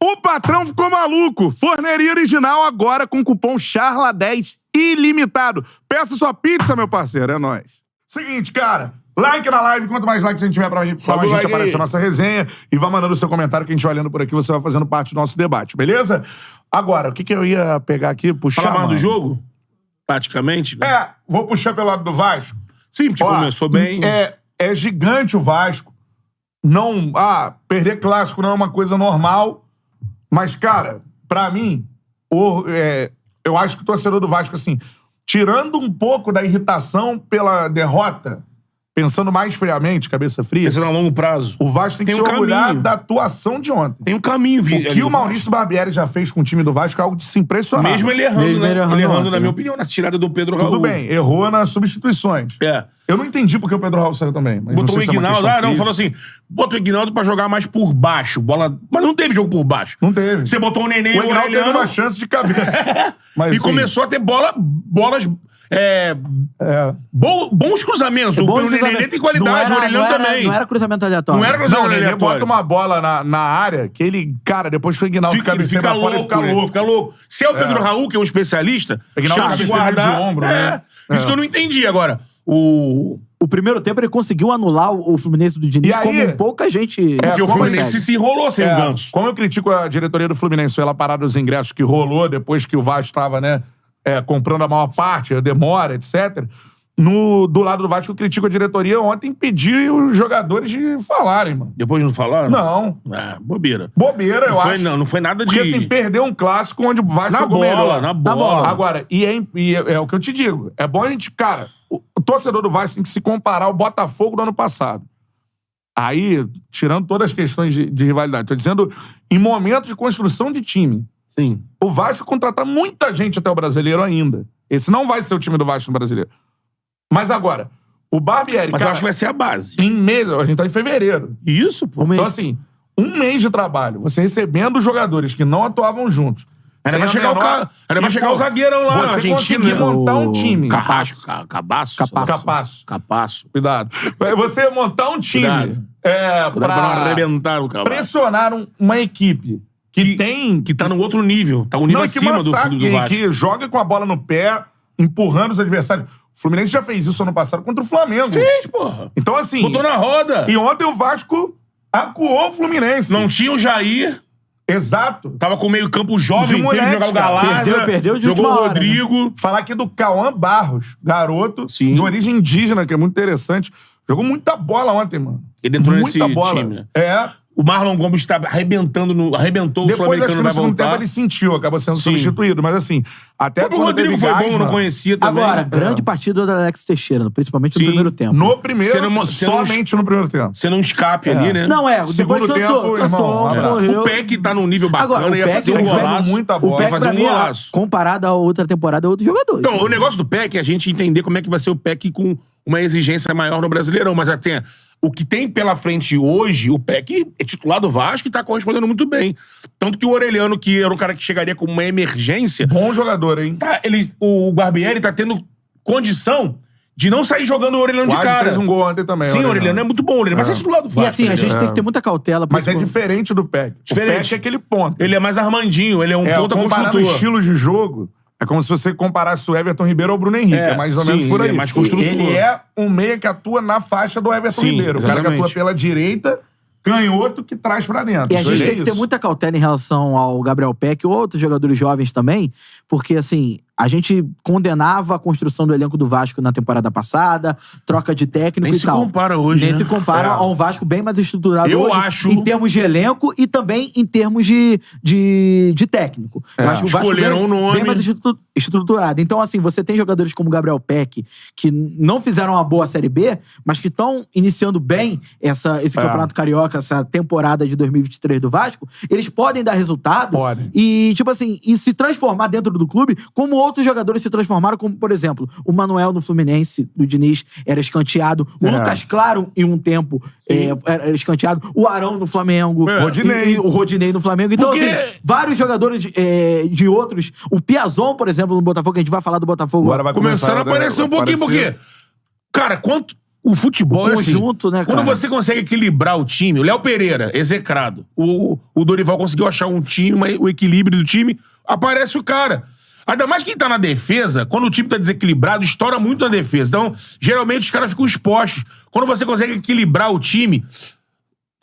O patrão ficou maluco. Forneria original agora com cupom CHARLA10 ilimitado. Peça sua pizza, meu parceiro. É nóis. Seguinte, cara. Like na live. Quanto mais likes a gente tiver pra mais gente aparecer na nossa resenha. E vá mandando o seu comentário que a gente vai lendo por aqui. Você vai fazendo parte do nosso debate, beleza? Agora, o que eu ia pegar aqui? Puxar, Falar mais do jogo? Praticamente. Vou puxar pelo lado do Vasco. Sim, porque começou bem. É gigante o Vasco. Não... perder clássico não é uma coisa normal. Mas, cara, pra mim, eu acho que o torcedor do Vasco, assim, tirando um pouco da irritação pela derrota, pensando mais friamente, cabeça fria... Pensando a longo prazo. O Vasco tem que se orgulhar da atuação de ontem. Tem um caminho, O que o Maurício Barbieri já fez com o time do Vasco é algo de se impressionar. Mesmo ele errando, Ele errando, na minha opinião, na tirada do Pedro Raul. Tudo bem, errou nas substituições. Eu não entendi porque o Pedro Raul saiu também. Mas botou o Ignaldo, falou falou assim, bota o Ignaldo pra jogar mais por baixo. Mas não teve jogo por baixo. Não teve. Você botou o Nenê e o Ignaldo teve Aureliano. uma chance de cabeça. Mas, e começou a ter bolas... bons cruzamentos. O Nenê tem qualidade, o Aureliano também. Não era cruzamento aleatório. Não era cruzamento aleatório. O Nenê bota uma bola na área que ele, cara, depois foi o Ignaldo cabeceia pra fora e fica louco. Se é o Pedro Raul, que é um especialista, chance de guardar. De ombro, né? Isso que eu não entendi agora. O primeiro tempo ele conseguiu anular o Fluminense do Diniz, como pouca gente... Porque o Fluminense se enrolou sem o Ganso. Como eu critico a diretoria do Fluminense pela parada dos ingressos que rolou depois que o Vasco estava, né, comprando a maior parte, a demora, etc. Do lado do Vasco, eu critico a diretoria ontem impedir os jogadores de falarem, mano. Depois não falaram? Não. Bobeira. Bobeira, eu acho. Não foi nada de... Porque, assim, perdeu um clássico onde o Vasco jogou melhor. Na bola. Agora, é o que eu te digo. É bom a gente, cara, o torcedor do Vasco tem que se comparar ao Botafogo do ano passado. Aí, tirando todas as questões de rivalidade, tô dizendo em momentos de construção de time. Sim. O Vasco contrata muita gente até o Brasileiro ainda. Esse não vai ser o time do Vasco no Brasileiro. Mas agora, o Barbieri... Mas eu acho que vai ser a base. Em mês, a gente tá em fevereiro. Isso, pô. Então, assim, um mês de trabalho, você recebendo os jogadores que não atuavam juntos... Ainda vai chegar o zagueirão lá, você conseguir montar um time. Capasso. Cuidado. Você montar um time pra não arrebentar o Cabaço. Pressionar uma equipe que tá no outro nível. Tá um nível acima do Vasco. Que joga com a bola no pé, empurrando os adversários. O Fluminense já fez isso ano passado contra o Flamengo. Fez, porra. Então, assim... Botou na roda. E ontem o Vasco acuou o Fluminense. Não tinha o Jair... Exato. Tava com o meio campo jovem, teve que jogar o Galaza, perdeu de jogou o hora, Rodrigo. Né? Falar aqui do Cauã Barros, garoto de origem indígena, que é muito interessante. Jogou muita bola ontem, mano. Ele entrou muita nesse bola. time, né? O Marlon Gomes tá arrebentou o Sul-Americano, vai voltar. Tempo ele sentiu, acabou sendo substituído. Mas assim, até o Rodrigo foi bom, não conhecia também. Agora, grande partida do Alex Teixeira, principalmente no primeiro tempo. No primeiro, somente no primeiro tempo. Sendo um escape ali, né? Não, segundo depois cansou, morreu. O Peck tá num nível bacana, agora, ia fazer um golaço. Muita bola. O Peck, pra mim, comparado a outra temporada, é outro jogador. Então, o negócio do Peck é a gente entender como é que vai ser o Peck com uma exigência maior no Brasileirão, mas até... O que tem pela frente hoje, o Peck é titular do Vasco e tá correspondendo muito bem. Tanto que o Aureliano, que era um cara que chegaria como uma emergência... Bom jogador, hein? O Barbieri tá tendo condição de não sair jogando o Aureliano de cara. Fez um gol ontem também. Sim, o Aureliano é muito bom. Ele vai ser titular do Vasco. E assim, a gente tem que ter muita cautela. Mas é diferente do Peck. O Peck é aquele ponto. Ele é mais Armandinho, ele é um ponta construtor. Comparando estilos de jogo... É como se você comparasse o Everton Ribeiro ao Bruno Henrique. É mais ou menos por aí. Ele é mais construtor. Ele é um meia que atua na faixa do Everton Ribeiro. O cara que atua pela direita, canhoto, que traz pra dentro. E a gente tem que ter muita cautela em relação ao Gabriel Peck ou outros jogadores jovens também, porque, assim, a gente condenava a construção do elenco do Vasco na temporada passada, troca de técnico e tal. Nem se compara hoje, Nem se compara a um Vasco bem mais estruturado eu hoje, acho... em termos de elenco e também em termos de técnico. Eu acho que o Vasco bem mais estruturado. Então, assim, você tem jogadores como o Gabriel Peck, que não fizeram uma boa Série B, mas que estão iniciando bem esse Campeonato Carioca, essa temporada de 2023 do Vasco, eles podem dar resultado e, tipo assim, e se transformar dentro do clube como outros jogadores se transformaram, como, por exemplo, o Manuel no Fluminense, do Diniz, era escanteado. O Lucas Claro, em um tempo, era escanteado. O Arão no Flamengo. O Rodinei no Flamengo. Então, assim, vários jogadores de outros. O Piazon, por exemplo, no Botafogo, que a gente vai falar do Botafogo. Agora vai começando a aparecer um pouquinho, porque... Cara, O futebol o conjunto, é assim, né, quando cara? você consegue equilibrar o time, o Léo Pereira, execrado, o Dorival conseguiu achar um time, o equilíbrio do time, aparece o cara. Ainda mais quem tá na defesa, quando o time tá desequilibrado, estoura muito na defesa. Então, geralmente os caras ficam expostos. Quando você consegue equilibrar o time,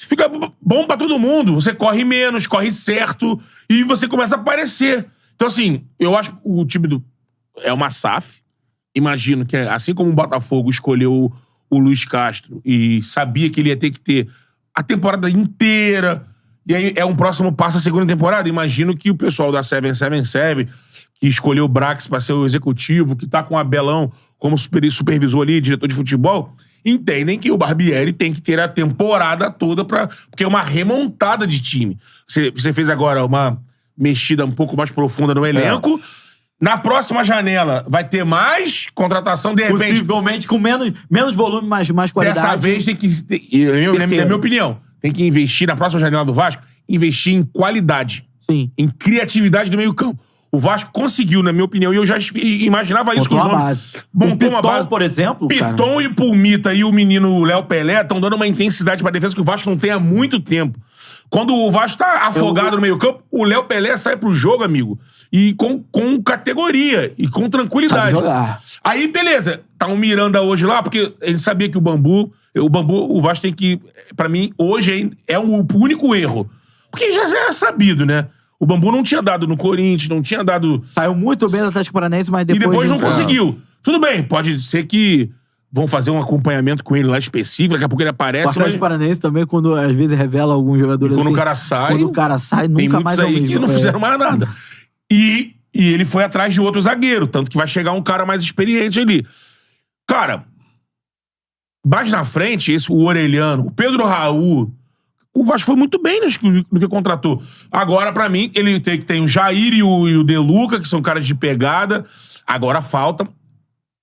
fica bom pra todo mundo. Você corre menos, corre certo, e você começa a aparecer. Então, assim, eu acho que o time é uma SAF. Imagino que, assim como o Botafogo escolheu o Luiz Castro e sabia que ele ia ter que ter a temporada inteira, e aí é um próximo passo a segunda temporada, imagino que o pessoal da 777, que escolheu o Brax pra ser o executivo, que tá com o Abelão como supervisor ali, diretor de futebol, entendem que o Barbieri tem que ter a temporada toda porque é uma remontada de time. Você fez agora uma mexida um pouco mais profunda no elenco. Na próxima janela vai ter mais contratação, de repente. Possivelmente com menos volume, mais qualidade. Dessa vez tem que. Na minha opinião, tem que investir na próxima janela do Vasco, investir em qualidade. Sim. Em criatividade do meio-campo. O Vasco conseguiu, na minha opinião, e eu já imaginava isso com os nomes. Montou uma base. por exemplo, Piton e Pulmita e o menino Léo Pelé estão dando uma intensidade pra defesa que o Vasco não tem há muito tempo. Quando o Vasco tá afogado no meio-campo, o Léo Pelé sai pro jogo, amigo, e com categoria e com tranquilidade. Sabe jogar. Aí, beleza, tá um Miranda hoje lá, porque ele sabia que o Vasco tem que, pra mim, hoje é o único erro. Porque já era sabido, né? O Bambu não tinha dado no Corinthians, não tinha dado... Saiu muito bem do Atlético Paranaense, mas depois... E depois não conseguiu. Tudo bem, pode ser que vão fazer um acompanhamento com ele lá específico, daqui a pouco ele aparece... O Atlético Paranaense também, quando às vezes revela algum jogador assim... Quando o cara sai... Quando o cara sai, nunca mais é o mesmo. Tem muitos aí que não fizeram mais nada. E ele foi atrás de outro zagueiro, tanto que vai chegar um cara mais experiente ali. Cara, mais na frente, o Orelhano, o Pedro Raul... O Vasco foi muito bem no que contratou. Agora, pra mim, ele tem o Jair e o De Luca, que são caras de pegada. Agora falta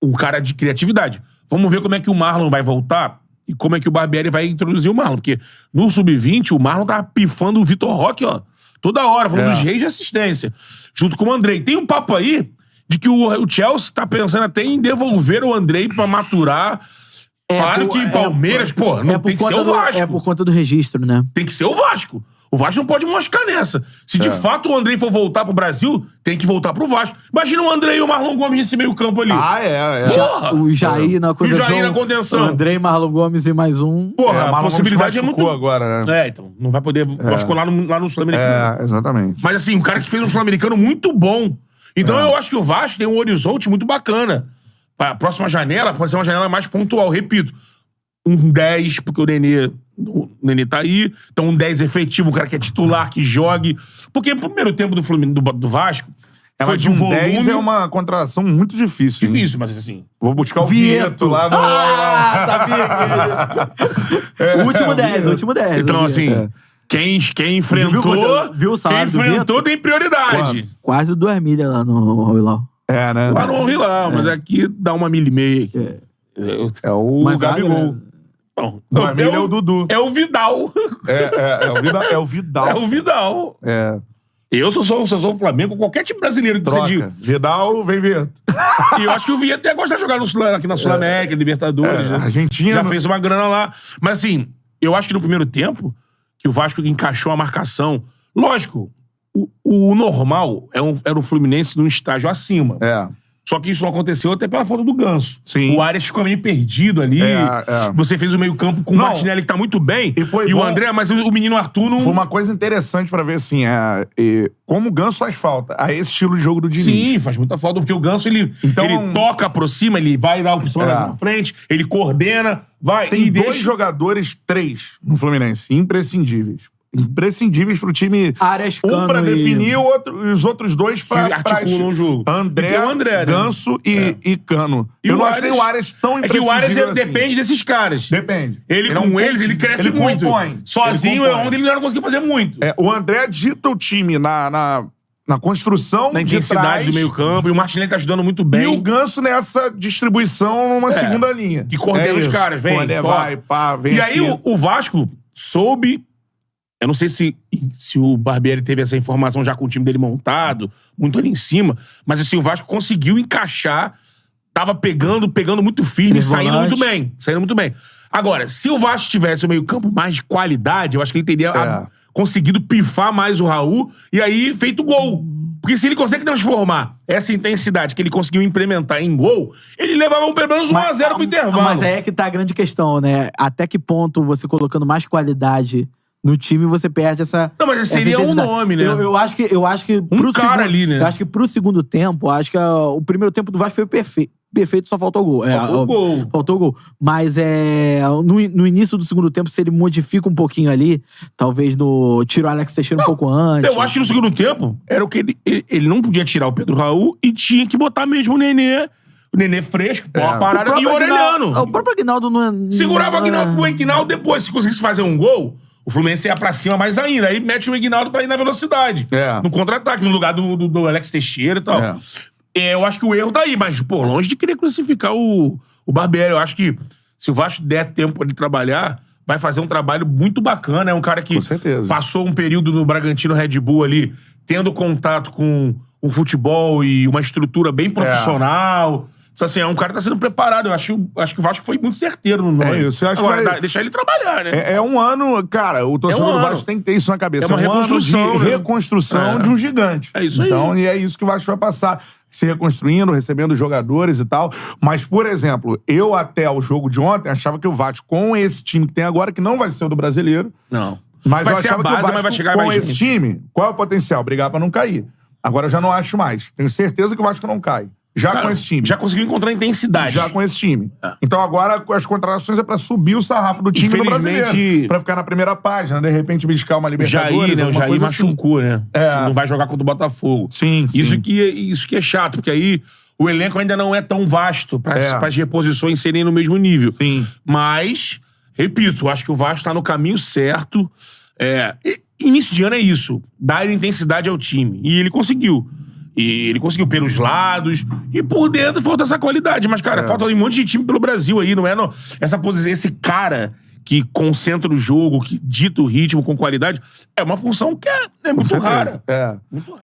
um cara de criatividade. Vamos ver como é que o Marlon vai voltar e como é que o Barbieri vai introduzir o Marlon. Porque no Sub-20, o Marlon tava pifando o Vitor Roque, ó. Toda hora, falando dos reis de assistência. Junto com o Andrei. Tem um papo aí de que o Chelsea tá pensando até em devolver o Andrei pra maturar... Claro que Palmeiras, não tem que ser o Vasco. É por conta do registro, né? Tem que ser o Vasco. O Vasco não pode moscar nessa. Se de fato o Andrei for voltar pro Brasil, tem que voltar pro Vasco. Imagina o Andrei e o Marlon Gomes nesse meio campo ali. Porra! O Jair na contenção. O Jair na contenção. O Andrei, Marlon Gomes e mais um. Porra, a possibilidade é muito... agora, né? Então. Não vai poder... Vasco lá no Sul-Americano. Exatamente. Mas assim, um cara que fez um Sul-Americano muito bom. Então eu acho que o Vasco tem um horizonte muito bacana. A próxima janela pode ser uma janela mais pontual. Repito, um 10, porque o Nenê tá aí. Então um 10 efetivo, um cara que é titular, que jogue. Porque o primeiro tempo do Vasco foi de um volume... 10 é uma contratação muito difícil. Difícil, mas assim... Vou buscar o Vieto lá no... Sabia que... O último 10. Então, assim... Quem enfrentou... Viu o salário quem enfrentou tem prioridade. Quase 2 milhas lá no Hilal. Né? Lá no Hilal, mas aqui dá 1,5 milha. É o Gabigol. Bom, é o Dudu. É o Vidal. É o Vidal. É o Vidal. Eu sou o Flamengo, qualquer time brasileiro que troca. Você Vidal, vem Vieto. E eu acho que o Vieto ia gostar de jogar aqui na Sul-América, Libertadores. Né? Argentina. Já fez uma grana lá. Mas assim, eu acho que no primeiro tempo, que o Vasco encaixou a marcação. Lógico, o normal era o Fluminense num estágio acima. Só que isso não aconteceu até pela falta do Ganso. Sim. O Arias ficou meio perdido ali. Você fez o meio campo com o Martinelli, que tá muito bem. E o André, mas o menino Arthur não... Foi uma coisa interessante pra ver, assim, como o Ganso faz falta a esse estilo de jogo do Diniz. Sim, faz muita falta, porque o Ganso, ele toca, aproxima, ele vai dar o opção na frente, ele coordena, vai... Tem dois jogadores, 3, no Fluminense, imprescindíveis pro time. Arias, um pra definir e os outros 2 pra articulam o jogo. André, Ganso e Cano. Eu não achei o Arias tão imprescindível. É que o Arias assim. Depende desses caras. Depende. Ele cresce muito. Compõe. Sozinho é onde ele não conseguiu fazer muito. O André dita o time na construção, na intensidade do meio campo, e o Martinelli tá ajudando muito bem. E o Ganso nessa distribuição numa segunda linha. Que coordena os caras, vem. Vem. E aí o Vasco soube... Eu não sei se o Barbieri teve essa informação já com o time dele montado, muito ali em cima, mas assim, o Vasco conseguiu encaixar tava pegando muito firme, saindo muito bem. Agora, se o Vasco tivesse o meio-campo mais de qualidade, eu acho que ele teria conseguido pifar mais o Raul e aí feito gol. Porque se ele consegue transformar essa intensidade que ele conseguiu implementar em gol, ele levava pelo menos 1-0 pro intervalo. Mas aí é que tá a grande questão, né? Até que ponto você colocando mais qualidade no time, você perde essa. Não, mas seria um nome, né? Eu acho que um cara ali, né? Eu acho que pro segundo tempo, acho que o primeiro tempo do Vasco foi perfeito, só faltou o gol. Faltou o gol. Mas no início do segundo tempo, se ele modifica um pouquinho ali, talvez tira o Alex Teixeira um pouco antes. Eu acho que no segundo tempo, era o que ele não podia tirar o Pedro Raul e tinha que botar mesmo o Nenê fresco, uma parada, e o Orelhano. O próprio Aguinaldo não é... Segurava o Aguinaldo depois, se conseguisse fazer um gol, o Fluminense ia pra cima mais ainda. Aí mete o Aguinaldo pra ir na velocidade. No contra-ataque, no lugar do Alex Teixeira e tal. Eu acho que o erro tá aí, mas, pô, longe de querer crucificar o Barbieri. Eu acho que se o Vasco der tempo pra ele trabalhar, vai fazer um trabalho muito bacana. É um cara que passou um período no Bragantino Red Bull ali, tendo contato com o futebol e uma estrutura bem profissional. Então, assim, é um cara que tá sendo preparado. Eu acho que o Vasco foi muito certeiro no nome. É isso. Eu acho Agora, que deixar ele trabalhar, né? É um ano, cara, o torcedor do Vasco tem que ter isso na cabeça. É uma reconstrução, ano de reconstrução de um gigante. É isso aí. Então, e é isso que o Vasco vai passar. Se reconstruindo, recebendo jogadores e tal. Mas, por exemplo, eu até o jogo de ontem achava que o Vasco, com esse time que tem agora, que não vai ser o do Brasileiro. Não. Mas vai eu ser achava a base, que o Vasco, mas vai chegar com mais esse gente. time, qual é o potencial? Brigar pra não cair. Agora eu já não acho mais. Tenho certeza que o Vasco não cai. Com esse time. Já conseguiu encontrar intensidade. Já com esse time. Então agora as contratações é pra subir o sarrafo do time no Brasileiro. Pra ficar na primeira página, de repente buscar uma Libertadores. O Jair machucou, né? Não vai jogar contra o Botafogo. Sim. Isso que é chato, porque aí o elenco ainda não é tão vasto pra as reposições serem no mesmo nível. Sim. Mas, repito, acho que o Vasco tá no caminho certo. Início de ano é isso. Dar intensidade ao time. E ele conseguiu. E ele conseguiu pelos lados. E por dentro falta essa qualidade. Mas, cara, falta um monte de time pelo Brasil aí. Não é essa posição, esse cara que concentra o jogo, que dita o ritmo com qualidade. É uma função que é muito rara. Muito rara.